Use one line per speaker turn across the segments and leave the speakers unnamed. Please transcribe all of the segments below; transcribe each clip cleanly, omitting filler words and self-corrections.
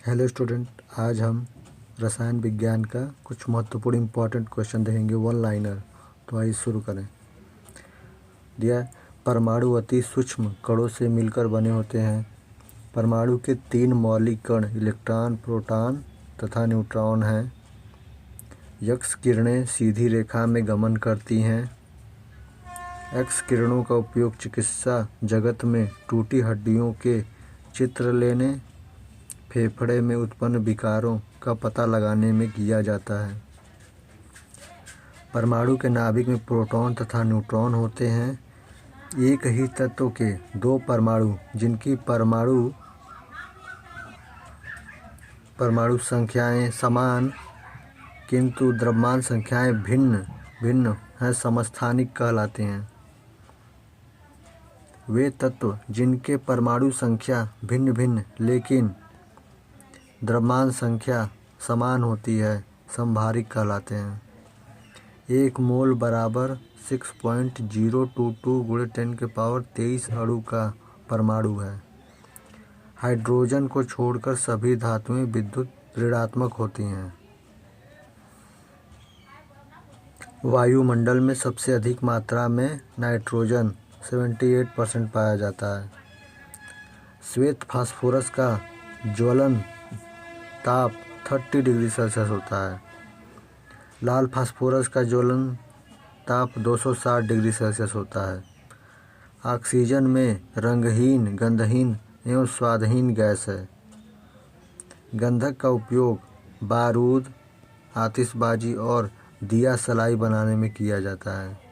Hello student, आज हम रसायन विज्ञान का कुछ महत्वपूर्ण इम्पोर्टेंट क्वेश्चन देखेंगे, वन लाइनर। तो आइए शुरू करें। दिया है, परमाणु अति सूक्ष्म कणों से मिलकर बने होते हैं। परमाणु के 3 मौलिक कण इलेक्ट्रॉन, प्रोटॉन तथा न्यूट्रॉन हैं। एक्स किरणें सीधी रेखा में गमन करती हैं। एक्स किरणों का उपयोग चिकित्सा जगत में टूटी हड्डियों के चित्र लेने, फेफड़े में उत्पन्न विकारों का पता लगाने में किया जाता है। परमाणु के नाभिक में प्रोटॉन तथा न्यूट्रॉन होते हैं। एक ही तत्व के 2 परमाणु जिनकी परमाणु संख्याएं समान किंतु द्रव्यमान संख्याएं भिन्न भिन्न हैं समस्थानिक कहलाते हैं। वे तत्व जिनके परमाणु संख्या भिन्न भिन्न लेकिन द्रव्यमान संख्या समान होती है समभारिक कहलाते हैं। 1 मोल बराबर 6.022 × 10⁻23 अणु का परमाणु है। हाइड्रोजन को छोड़कर सभी धातुएं विद्युत ऋणात्मक होती हैं। वायुमंडल में सबसे अधिक मात्रा में नाइट्रोजन 78% पाया जाता है। श्वेत फास्फोरस का ज्वलन ताप 30 डिग्री सेल्सियस होता है। लाल फास्फोरस का ज्वलन ताप 260 डिग्री सेल्सियस होता है। ऑक्सीजन में रंगहीन, गंधहीन एवं स्वादहीन गैस है। गंधक का उपयोग बारूद, आतिशबाजी और दिया सलाई बनाने में किया जाता है।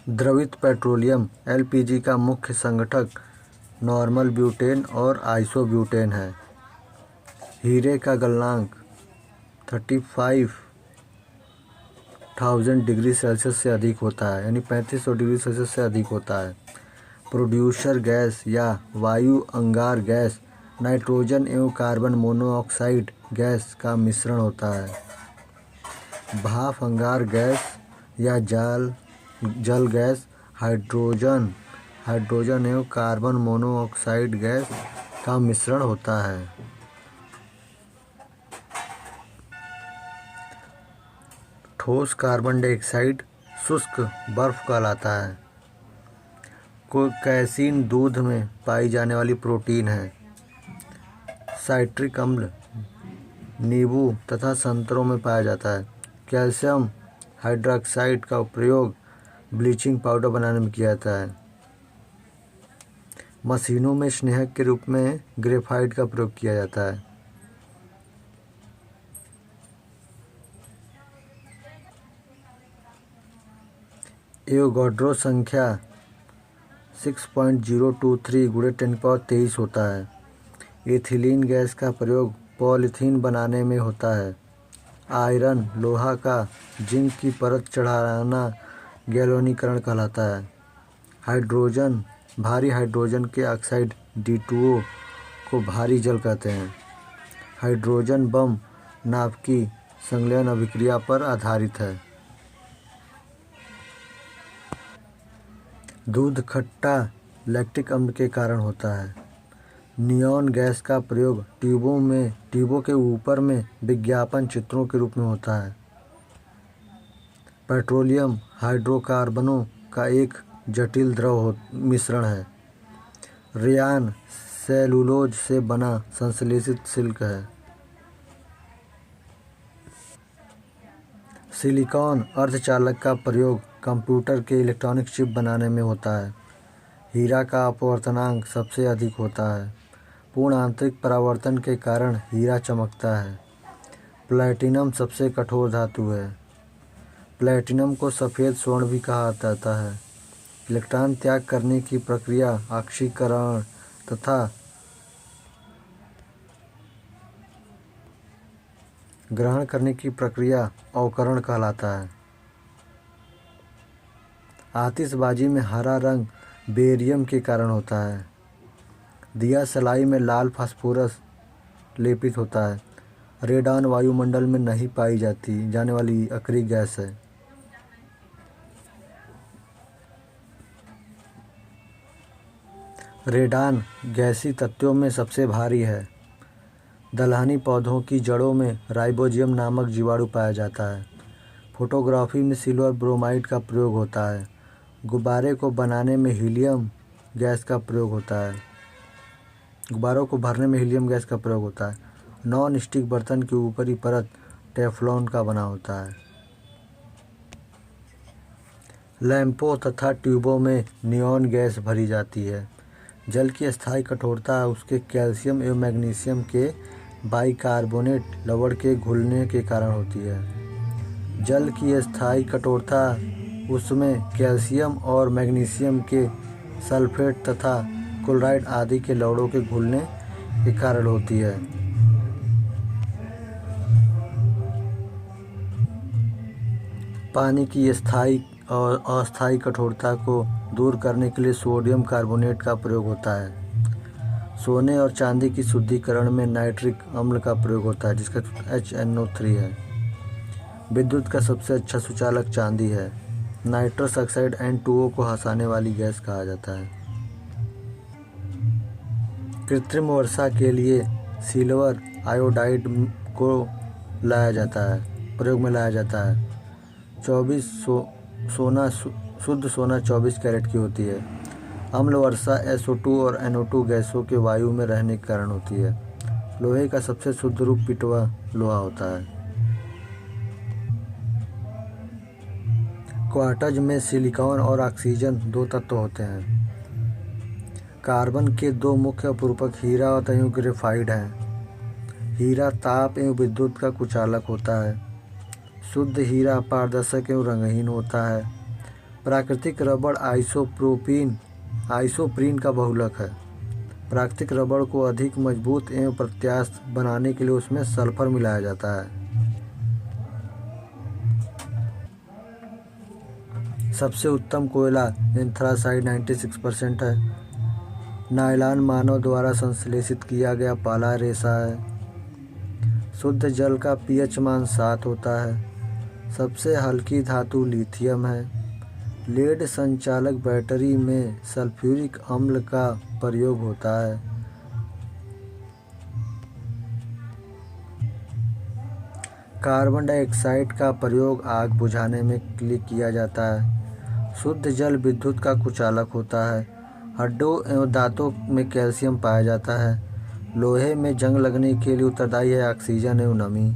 द्रवित पेट्रोलियम एलपीजी का मुख्य संगठक नॉर्मल ब्यूटेन और आइसोब्यूटेन है। हीरे का गलनांक 35,000 डिग्री सेल्सियस से अधिक होता है, यानी 3500 डिग्री सेल्सियस से अधिक होता है। प्रोड्यूसर गैस या वायु अंगार गैस नाइट्रोजन एवं कार्बन मोनोऑक्साइड गैस का मिश्रण होता है। भाप अंगार गैस या जल गैस हाइड्रोजन एवं कार्बन मोनोऑक्साइड गैस का मिश्रण होता है। ठोस कार्बन डाइऑक्साइड शुष्क बर्फ कहलाता है। कैसीन दूध में पाई जाने वाली प्रोटीन है। साइट्रिक अम्ल नींबू तथा संतरों में पाया जाता है। कैल्शियम हाइड्रॉक्साइड का प्रयोग ब्लीचिंग पाउडर बनाने में किया जाता है। मशीनों में स्नेहक के रूप में ग्रेफाइट का प्रयोग किया जाता है। एवोगाड्रो संख्या 6.023 × 10⁻23 होता है। एथिलीन गैस का प्रयोग पॉलीथीन बनाने में होता है। आयरन लोहा का जिंक की परत चढ़ाना गैल्वेनीकरण कहलाता है। भारी हाइड्रोजन के ऑक्साइड D2O को भारी जल कहते हैं। हाइड्रोजन बम नाभिकीय संलयन अभिक्रिया पर आधारित है। दूध खट्टा लैक्टिक अम्ल के कारण होता है। नियॉन गैस का प्रयोग ट्यूबों के ऊपर में विज्ञापन चित्रों के रूप में होता है। पेट्रोलियम हाइड्रोकार्बनों का एक जटिल द्रव मिश्रण है। रेयान सेलुलोज से बना संश्लेषित सिल्क है। सिलिकॉन अर्धचालक का प्रयोग कंप्यूटर के इलेक्ट्रॉनिक चिप बनाने में होता है। हीरा का अपवर्तनांक सबसे अधिक होता है। पूर्ण आंतरिक परावर्तन के कारण हीरा चमकता है। प्लैटिनम सबसे कठोर धातु है। प्लैटिनम को सफ़ेद स्वर्ण भी कहा जाता है। इलेक्ट्रॉन त्याग करने की प्रक्रिया ऑक्सीकरण तथा ग्रहण करने की प्रक्रिया अवकरण कहलाता है। आतिशबाजी में हरा रंग बेरियम के कारण होता है। दिया सलाई में लाल फास्फोरस लेपित होता है। रेडॉन वायुमंडल में नहीं पाई जाने वाली अक्रिय गैस है। रेडान गैसीय तत्वों में सबसे भारी है। दलहनी पौधों की जड़ों में राइबोजियम नामक जीवाणु पाया जाता है। फोटोग्राफी में सिल्वर ब्रोमाइड का प्रयोग होता है। गुब्बारे को बनाने में हीलियम गैस का प्रयोग होता है। गुब्बारों को भरने में हीलियम गैस का प्रयोग होता है। नॉन स्टिक बर्तन की ऊपरी परत टेफ्लॉन का बना होता है। लैंपों तथा ट्यूबों में नियॉन गैस भरी जाती है। जल की स्थायी कठोरता उसके कैल्शियम एवं मैग्नीशियम के बाइकार्बोनेट लवण के घुलने के कारण होती है। जल की स्थायी कठोरता उसमें कैल्शियम और मैग्नीशियम के सल्फेट तथा क्लोराइड आदि के लवणों के घुलने के कारण होती है। पानी की स्थायी और अस्थायी कठोरता को दूर करने के लिए सोडियम कार्बोनेट का प्रयोग होता है। सोने और चांदी की शुद्धिकरण में नाइट्रिक अम्ल का प्रयोग होता है, जिसका HNO3 है। विद्युत का सबसे अच्छा सुचालक चांदी है। नाइट्रस ऑक्साइड N2O को हंसाने वाली गैस कहा जाता है। कृत्रिम वर्षा के लिए सिल्वर आयोडाइड को लाया जाता है, प्रयोग में लाया जाता है। शुद्ध सोना 24 कैरेट की होती है। अम्ल वर्षा SO2 और NO2 गैसों के वायु में रहने के कारण होती है। लोहे का सबसे शुद्ध रूप पिटवा लोहा होता है। क्वार्ट्ज में सिलिकॉन और ऑक्सीजन 2 तत्व होते हैं। कार्बन के 2 मुख्य अपरूपक हीरा एवं ग्रेफाइट हैं। हीरा ताप एवं विद्युत का कुचालक होता है। शुद्ध हीरा पारदर्शक एवं रंगहीन होता है। प्राकृतिक रबड़ आइसोप्रीन का बहुलक है। प्राकृतिक रबड़ को अधिक मजबूत एवं प्रत्यास्थ बनाने के लिए उसमें सल्फर मिलाया जाता है। सबसे उत्तम कोयला एंथ्रासाइट 96% है। नायलॉन मानव द्वारा संश्लेषित किया गया पाला रेशा है। शुद्ध जल का pH मान 7 होता है। सबसे हल्की धातु लिथियम है। लेड संचालक बैटरी में सल्फ्यूरिक अम्ल का प्रयोग होता है। कार्बन डाइऑक्साइड का प्रयोग आग बुझाने में लिए किया जाता है। शुद्ध जल विद्युत का कुचालक होता है। हड्डियों एवं दांतों में कैल्शियम पाया जाता है। लोहे में जंग लगने के लिए उत्तरदायी है ऑक्सीजन एवं नमी।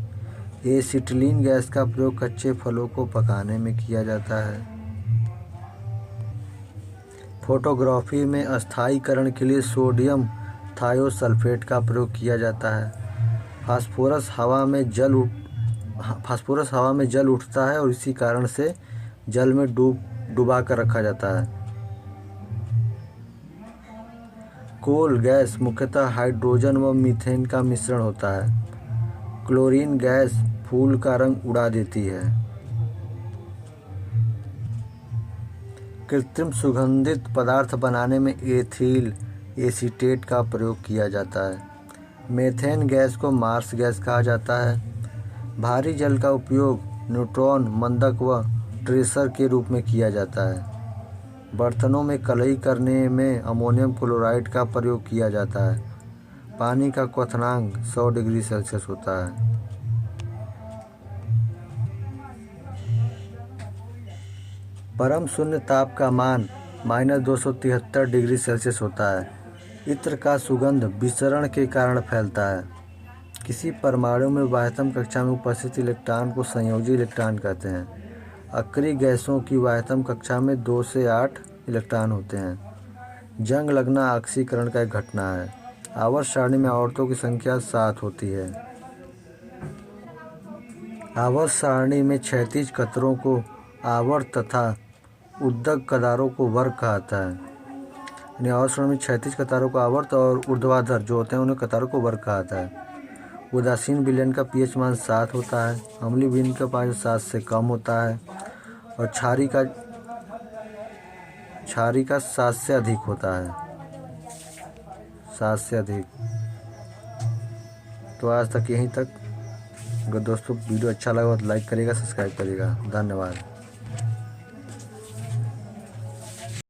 एसिटिलीन गैस का प्रयोग कच्चे फलों को पकाने में किया जाता है। फोटोग्राफी में अस्थायीकरण के लिए सोडियम थायोसल्फेट का प्रयोग किया जाता है। फास्फोरस हवा में जल उठता है और इसी कारण से जल में डुबा कर रखा जाता है। कोल गैस मुख्यतः हाइड्रोजन व मीथेन का मिश्रण होता है। क्लोरीन गैस फूल का रंग उड़ा देती है। कृत्रिम सुगंधित पदार्थ बनाने में एथिल एसीटेट का प्रयोग किया जाता है। मेथेन गैस को मार्स गैस कहा जाता है। भारी जल का उपयोग न्यूट्रॉन मंदक व ट्रेसर के रूप में किया जाता है। बर्तनों में कलई करने में अमोनियम क्लोराइड का प्रयोग किया जाता है। पानी का क्वथनांक 100 डिग्री सेल्सियस होता है। परम शून्य ताप का मान -273 डिग्री सेल्सियस होता है। इत्र का सुगंध विसरण के कारण फैलता है। किसी परमाणु में बाह्यतम कक्षा में उपस्थित इलेक्ट्रॉन को संयोजी इलेक्ट्रॉन कहते हैं। अक्रिय गैसों की बाह्यतम कक्षा में 2 से 8 इलेक्ट्रॉन होते हैं। जंग लगना ऑक्सीकरण का एक घटना है। आवर्त सारणी में आवर्तों की संख्या 7 होती है। आवर्त सारणी में क्षैतिज कतरों को आवर्त तथा ऊर्ध्व कतारों को वर्ग कहता है। यानी आवर्त सारणी में क्षैतिज कतारों को आवर्त और ऊर्ध्वाधर जो होते हैं उन्हें कतारों को वर्ग कहता है। उदासीन विलयन का pH मान 7 होता है। अम्लीय विलयन का pH 7 से कम होता है और क्षारीय का 7 से अधिक होता है। 7 से अधिक। तो आज तक यहीं तक। अगर दोस्तों वीडियो अच्छा लगा तो लाइक करिएगा, सब्सक्राइब करिएगा। धन्यवाद।